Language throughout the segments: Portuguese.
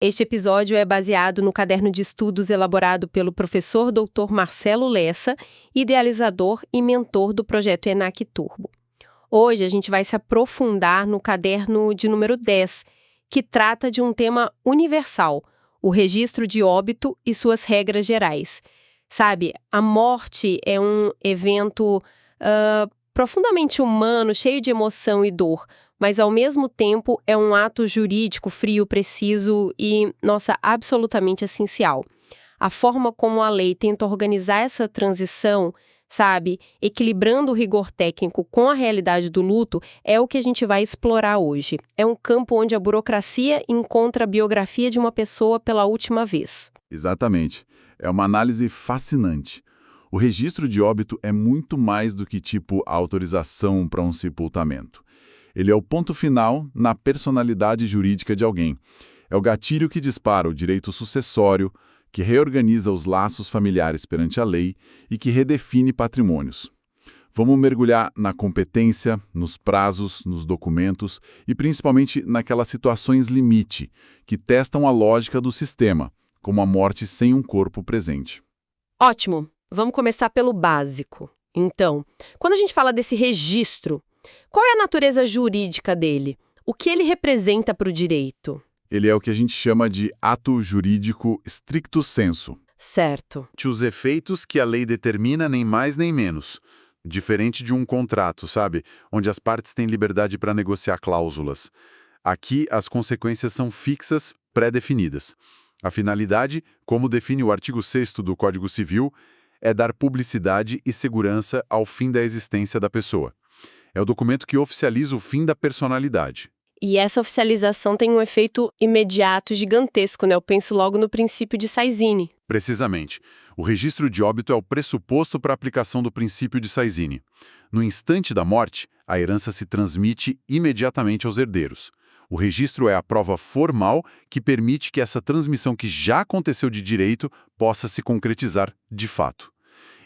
Este episódio é baseado no caderno de estudos elaborado pelo professor Dr. Marcelo Lessa, idealizador e mentor do projeto ENAC Turbo. Hoje a gente vai se aprofundar no caderno de número 10, que trata de um tema universal, o registro de óbito e suas regras gerais. Sabe, a morte é um evento profundamente humano, cheio de emoção e dor, mas ao mesmo tempo é um ato jurídico frio, preciso e, nossa, absolutamente essencial. A forma como a lei tenta organizar essa transição, sabe, equilibrando o rigor técnico com a realidade do luto, é o que a gente vai explorar hoje. É um campo onde a burocracia encontra a biografia de uma pessoa pela última vez. Exatamente. É uma análise fascinante. O registro de óbito é muito mais do que tipo autorização para um sepultamento. Ele é o ponto final na personalidade jurídica de alguém. É o gatilho que dispara o direito sucessório, que reorganiza os laços familiares perante a lei e que redefine patrimônios. Vamos mergulhar na competência, nos prazos, nos documentos e principalmente naquelas situações limite, que testam a lógica do sistema, como a morte sem um corpo presente. Ótimo! Vamos começar pelo básico. Então, quando a gente fala desse registro, qual é a natureza jurídica dele? O que ele representa para o direito? Ele é o que a gente chama de ato jurídico stricto sensu. Certo. Os efeitos que a lei determina, nem mais nem menos. Diferente de um contrato, sabe? Onde as partes têm liberdade para negociar cláusulas. Aqui, as consequências são fixas, pré-definidas. A finalidade, como define o artigo 6º do Código Civil, é dar publicidade e segurança ao fim da existência da pessoa. É o documento que oficializa o fim da personalidade. E essa oficialização tem um efeito imediato gigantesco, né? Eu penso logo no princípio de Saizine. Precisamente. O registro de óbito é o pressuposto para a aplicação do princípio de Saizine. No instante da morte, a herança se transmite imediatamente aos herdeiros. O registro é a prova formal que permite que essa transmissão que já aconteceu de direito possa se concretizar de fato.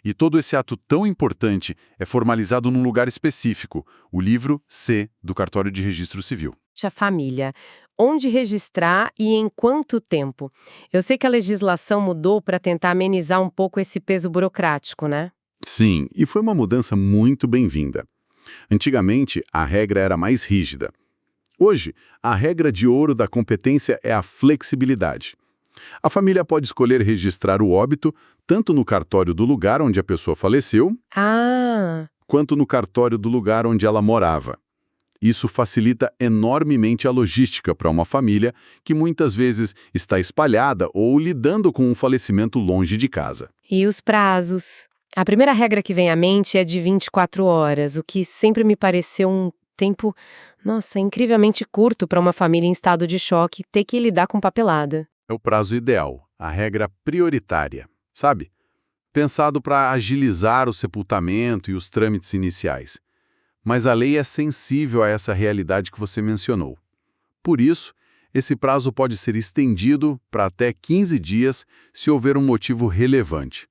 E todo esse ato tão importante é formalizado num lugar específico, o livro C do Cartório de Registro Civil. A família. Onde registrar e em quanto tempo? Eu sei que a legislação mudou para tentar amenizar um pouco esse peso burocrático, né? Sim, e foi uma mudança muito bem-vinda. Antigamente, a regra era mais rígida. Hoje, a regra de ouro da competência é a flexibilidade. A família pode escolher registrar o óbito tanto no cartório do lugar onde a pessoa faleceu, quanto no cartório do lugar onde ela morava. Isso facilita enormemente a logística para uma família que muitas vezes está espalhada ou lidando com um falecimento longe de casa. E os prazos? A primeira regra que vem à mente é de 24 horas, o que sempre me pareceu um tempo, nossa, incrivelmente curto para uma família em estado de choque ter que lidar com papelada. É o prazo ideal, a regra prioritária, sabe? Pensado para agilizar o sepultamento e os trâmites iniciais. Mas a lei é sensível a essa realidade que você mencionou. Por isso, esse prazo pode ser estendido para até 15 dias se houver um motivo relevante.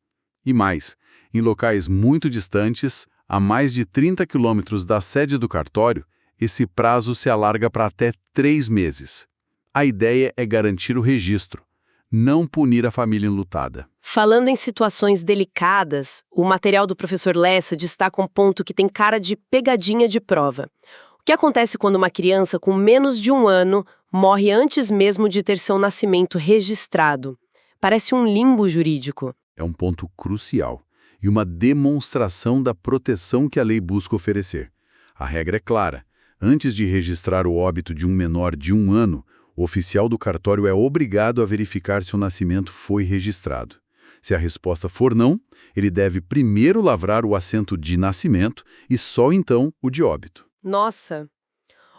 E mais, em locais muito distantes, a mais de 30 quilômetros da sede do cartório, esse prazo se alarga para até 3 meses. A ideia é garantir o registro, não punir a família enlutada. Falando em situações delicadas, o material do professor Lessa destaca um ponto que tem cara de pegadinha de prova. O que acontece quando uma criança com menos de 1 ano morre antes mesmo de ter seu nascimento registrado? Parece um limbo jurídico. É um ponto crucial e uma demonstração da proteção que a lei busca oferecer. A regra é clara. Antes de registrar o óbito de um menor de 1 ano, o oficial do cartório é obrigado a verificar se o nascimento foi registrado. Se a resposta for não, ele deve primeiro lavrar o assento de nascimento e só então o de óbito. Nossa!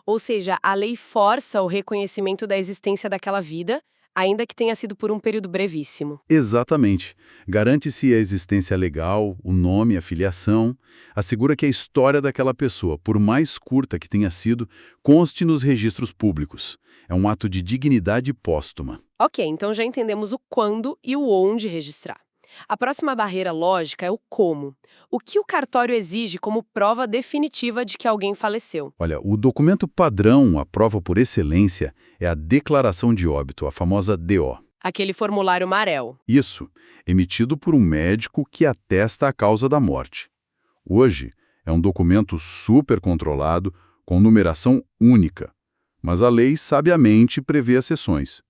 Ou seja, a lei força o reconhecimento da existência daquela vida, ainda que tenha sido por um período brevíssimo. Exatamente. Garante-se a existência legal, o nome, a filiação, assegura que a história daquela pessoa, por mais curta que tenha sido, conste nos registros públicos. É um ato de dignidade póstuma. Ok, então já entendemos o quando e o onde registrar. A próxima barreira lógica é o como. O que o cartório exige como prova definitiva de que alguém faleceu? Olha, o documento padrão, a prova por excelência, é a declaração de óbito, a famosa DO. Aquele formulário amarelo. Isso, emitido por um médico que atesta a causa da morte. Hoje, é um documento super controlado, com numeração única, mas a lei sabiamente prevê exceções.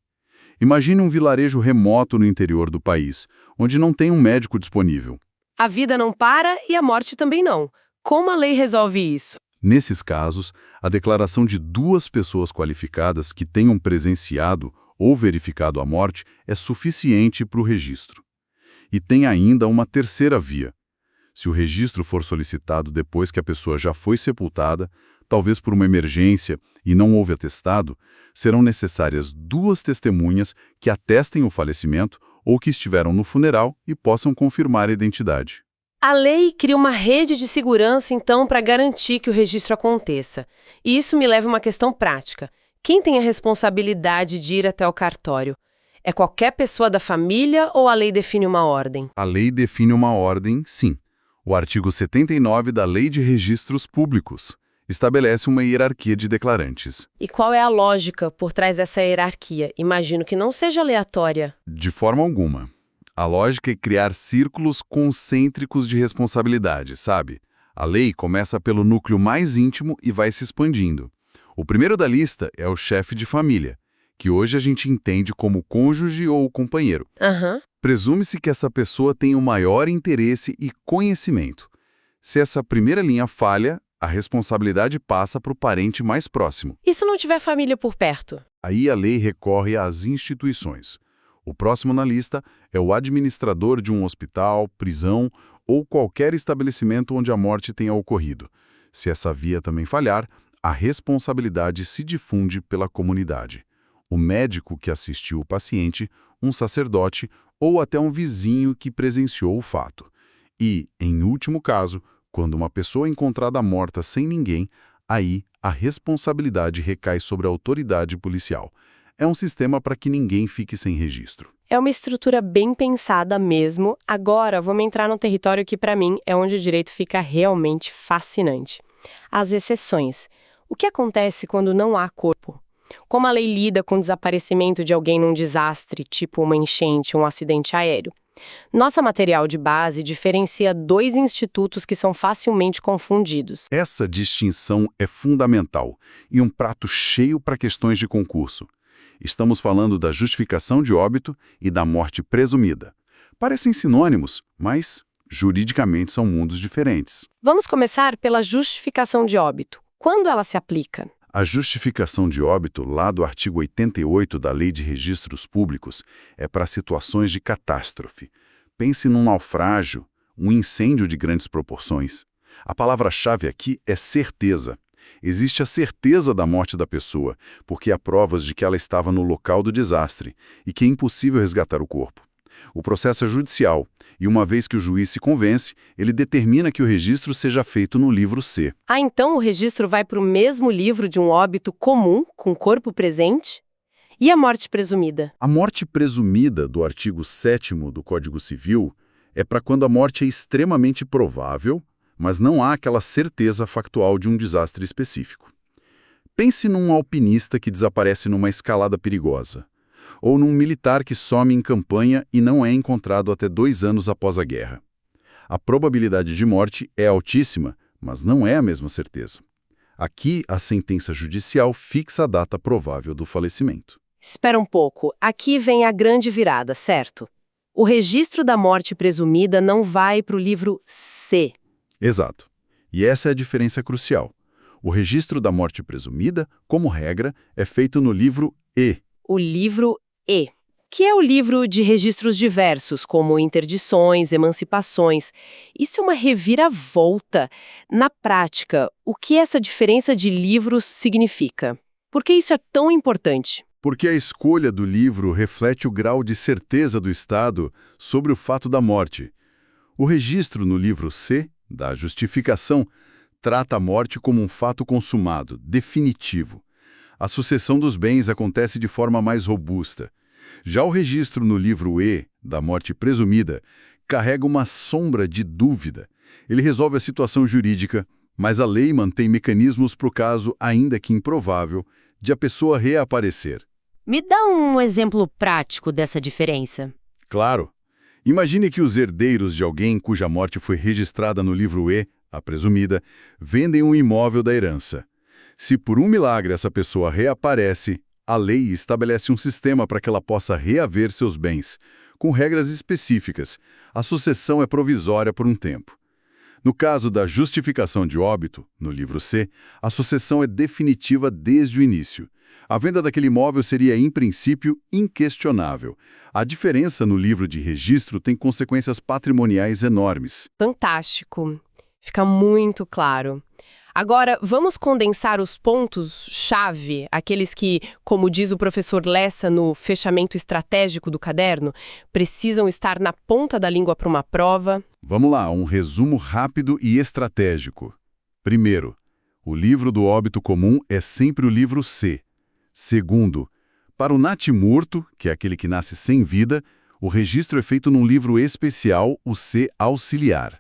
Imagine um vilarejo remoto no interior do país, onde não tem um médico disponível. A vida não para e a morte também não. Como a lei resolve isso? Nesses casos, a declaração de duas pessoas qualificadas que tenham presenciado ou verificado a morte é suficiente para o registro. E tem ainda uma terceira via. Se o registro for solicitado depois que a pessoa já foi sepultada, talvez por uma emergência e não houve atestado, serão necessárias duas testemunhas que atestem o falecimento ou que estiveram no funeral e possam confirmar a identidade. A lei cria uma rede de segurança, então, para garantir que o registro aconteça. E isso me leva a uma questão prática. Quem tem a responsabilidade de ir até o cartório? É qualquer pessoa da família ou a lei define uma ordem? A lei define uma ordem, sim. O artigo 79 da Lei de Registros Públicos estabelece uma hierarquia de declarantes. E qual é a lógica por trás dessa hierarquia? Imagino que não seja aleatória. De forma alguma. A lógica é criar círculos concêntricos de responsabilidade, sabe? A lei começa pelo núcleo mais íntimo e vai se expandindo. O primeiro da lista é o chefe de família, que hoje a gente entende como cônjuge ou companheiro. Presume-se que essa pessoa tem o maior interesse e conhecimento. Se essa primeira linha falha, a responsabilidade passa para o parente mais próximo. E se não tiver família por perto? Aí a lei recorre às instituições. O próximo na lista é o administrador de um hospital, prisão ou qualquer estabelecimento onde a morte tenha ocorrido. Se essa via também falhar, a responsabilidade se difunde pela comunidade. O médico que assistiu o paciente, um sacerdote ou até um vizinho que presenciou o fato. E, em último caso, quando uma pessoa é encontrada morta sem ninguém, aí a responsabilidade recai sobre a autoridade policial. É um sistema para que ninguém fique sem registro. É uma estrutura bem pensada mesmo. Agora, vamos entrar num território que, para mim, é onde o direito fica realmente fascinante. As exceções. O que acontece quando não há corpo? Como a lei lida com o desaparecimento de alguém num desastre, tipo uma enchente ou um acidente aéreo? Nossa material de base diferencia dois institutos que são facilmente confundidos. Essa distinção é fundamental e um prato cheio para questões de concurso. Estamos falando da justificação de óbito e da morte presumida. Parecem sinônimos, mas juridicamente são mundos diferentes. Vamos começar pela justificação de óbito. Quando ela se aplica? A justificação de óbito, lá do artigo 88 da Lei de Registros Públicos, é para situações de catástrofe. Pense num naufrágio, um incêndio de grandes proporções. A palavra-chave aqui é certeza. Existe a certeza da morte da pessoa, porque há provas de que ela estava no local do desastre e que é impossível resgatar o corpo. O processo é judicial, e uma vez que o juiz se convence, ele determina que o registro seja feito no livro C. Ah, então o registro vai para o mesmo livro de um óbito comum, com corpo presente? E a morte presumida? A morte presumida do artigo 7º do Código Civil é para quando a morte é extremamente provável, mas não há aquela certeza factual de um desastre específico. Pense num alpinista que desaparece numa escalada perigosa, ou num militar que some em campanha e não é encontrado até 2 anos após a guerra. A probabilidade de morte é altíssima, mas não é a mesma certeza. Aqui, a sentença judicial fixa a data provável do falecimento. Espera um pouco, aqui vem a grande virada, certo? O registro da morte presumida não vai para o livro C. Exato. E essa é a diferença crucial. O registro da morte presumida, como regra, é feito no livro E. O livro E, que é o livro de registros diversos, como interdições, emancipações. Isso é uma reviravolta. Na prática, o que essa diferença de livros significa? Por que isso é tão importante? Porque a escolha do livro reflete o grau de certeza do Estado sobre o fato da morte. O registro no livro C, da justificação, trata a morte como um fato consumado, definitivo. A sucessão dos bens acontece de forma mais robusta. Já o registro no livro E, da morte presumida, carrega uma sombra de dúvida. Ele resolve a situação jurídica, mas a lei mantém mecanismos para o caso, ainda que improvável, de a pessoa reaparecer. Me dá um exemplo prático dessa diferença. Claro. Imagine que os herdeiros de alguém cuja morte foi registrada no livro E, a presumida, vendem um imóvel da herança. Se por um milagre essa pessoa reaparece, a lei estabelece um sistema para que ela possa reaver seus bens, com regras específicas. A sucessão é provisória por um tempo. No caso da justificação de óbito, no livro C, a sucessão é definitiva desde o início. A venda daquele imóvel seria, em princípio, inquestionável. A diferença no livro de registro tem consequências patrimoniais enormes. Fantástico. Fica muito claro. Agora, vamos condensar os pontos-chave, aqueles que, como diz o professor Lessa no fechamento estratégico do caderno, precisam estar na ponta da língua para uma prova. Vamos lá, um resumo rápido e estratégico. Primeiro, o livro do óbito comum é sempre o livro C. Segundo, para o natimorto, que é aquele que nasce sem vida, o registro é feito num livro especial, o C auxiliar.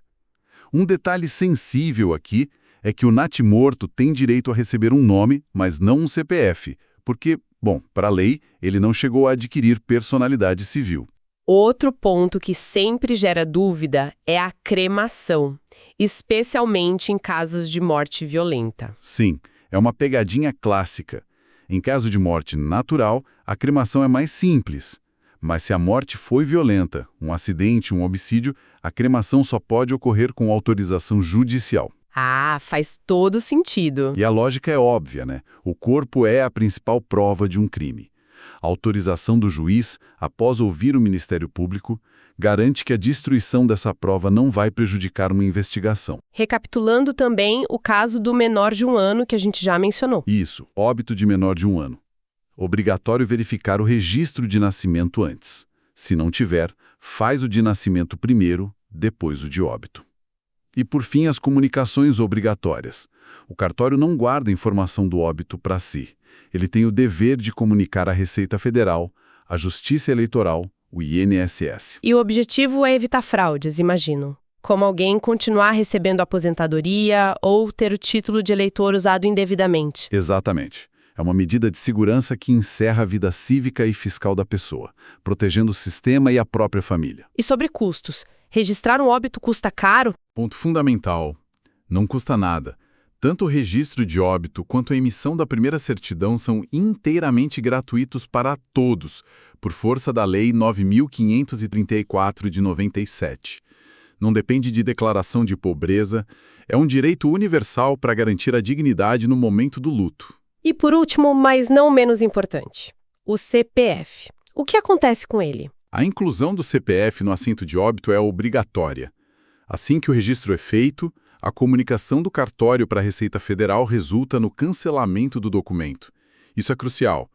Um detalhe sensível aqui é que o natimorto tem direito a receber um nome, mas não um CPF, porque, bom, para a lei, ele não chegou a adquirir personalidade civil. Outro ponto que sempre gera dúvida é a cremação, especialmente em casos de morte violenta. Sim, é uma pegadinha clássica. Em caso de morte natural, a cremação é mais simples. Mas se a morte foi violenta, um acidente, um homicídio, a cremação só pode ocorrer com autorização judicial. Ah, faz todo sentido. E a lógica é óbvia, né? O corpo é a principal prova de um crime. A autorização do juiz, após ouvir o Ministério Público, garante que a destruição dessa prova não vai prejudicar uma investigação. Recapitulando também o caso do menor de 1 ano que a gente já mencionou. Isso, óbito de menor de 1 ano. Obrigatório verificar o registro de nascimento antes. Se não tiver, faz o de nascimento primeiro, depois o de óbito. E, por fim, as comunicações obrigatórias. O cartório não guarda informação do óbito para si. Ele tem o dever de comunicar à Receita Federal, à Justiça Eleitoral, o INSS. E o objetivo é evitar fraudes, imagino. Como alguém continuar recebendo aposentadoria ou ter o título de eleitor usado indevidamente. Exatamente. É uma medida de segurança que encerra a vida cívica e fiscal da pessoa, protegendo o sistema e a própria família. E sobre custos? Registrar um óbito custa caro? Ponto fundamental. Não custa nada. Tanto o registro de óbito quanto a emissão da primeira certidão são inteiramente gratuitos para todos, por força da Lei 9.534 de 97. Não depende de declaração de pobreza, é um direito universal para garantir a dignidade no momento do luto. E por último, mas não menos importante, o CPF. O que acontece com ele? A inclusão do CPF no assento de óbito é obrigatória. Assim que o registro é feito, a comunicação do cartório para a Receita Federal resulta no cancelamento do documento. Isso é crucial.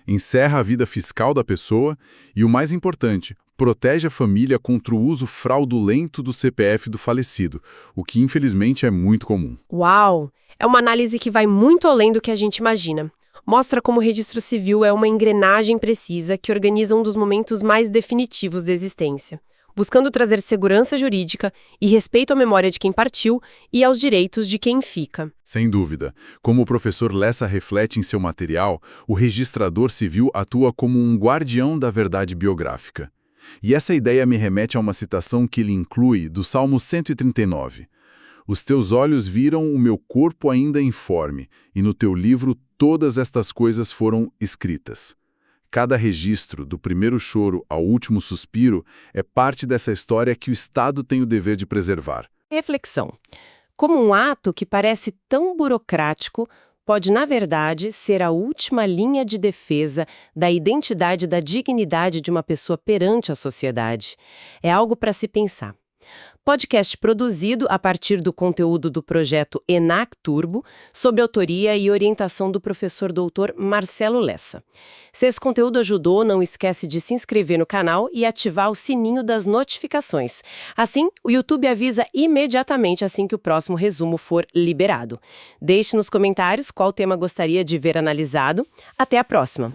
Encerra a vida fiscal da pessoa e, o mais importante, protege a família contra o uso fraudulento do CPF do falecido, o que infelizmente é muito comum. Uau! É uma análise que vai muito além do que a gente imagina. Mostra como o registro civil é uma engrenagem precisa que organiza um dos momentos mais definitivos da existência, buscando trazer segurança jurídica e respeito à memória de quem partiu e aos direitos de quem fica. Sem dúvida. Como o professor Lessa reflete em seu material, o registrador civil atua como um guardião da verdade biográfica. E essa ideia me remete a uma citação que ele inclui do Salmo 139. Os teus olhos viram o meu corpo ainda informe, e no teu livro todas estas coisas foram escritas. Cada registro, do primeiro choro ao último suspiro, é parte dessa história que o Estado tem o dever de preservar. Reflexão. Como um ato que parece tão burocrático, pode, na verdade, ser a última linha de defesa da identidade e da dignidade de uma pessoa perante a sociedade. É algo para se pensar. Podcast produzido a partir do conteúdo do projeto ENAC Turbo, sob autoria e orientação do professor doutor Marcelo Lessa. Se esse conteúdo ajudou, não esquece de se inscrever no canal e ativar o sininho das notificações. Assim, o YouTube avisa imediatamente assim que o próximo resumo for liberado. Deixe nos comentários qual tema gostaria de ver analisado. Até a próxima!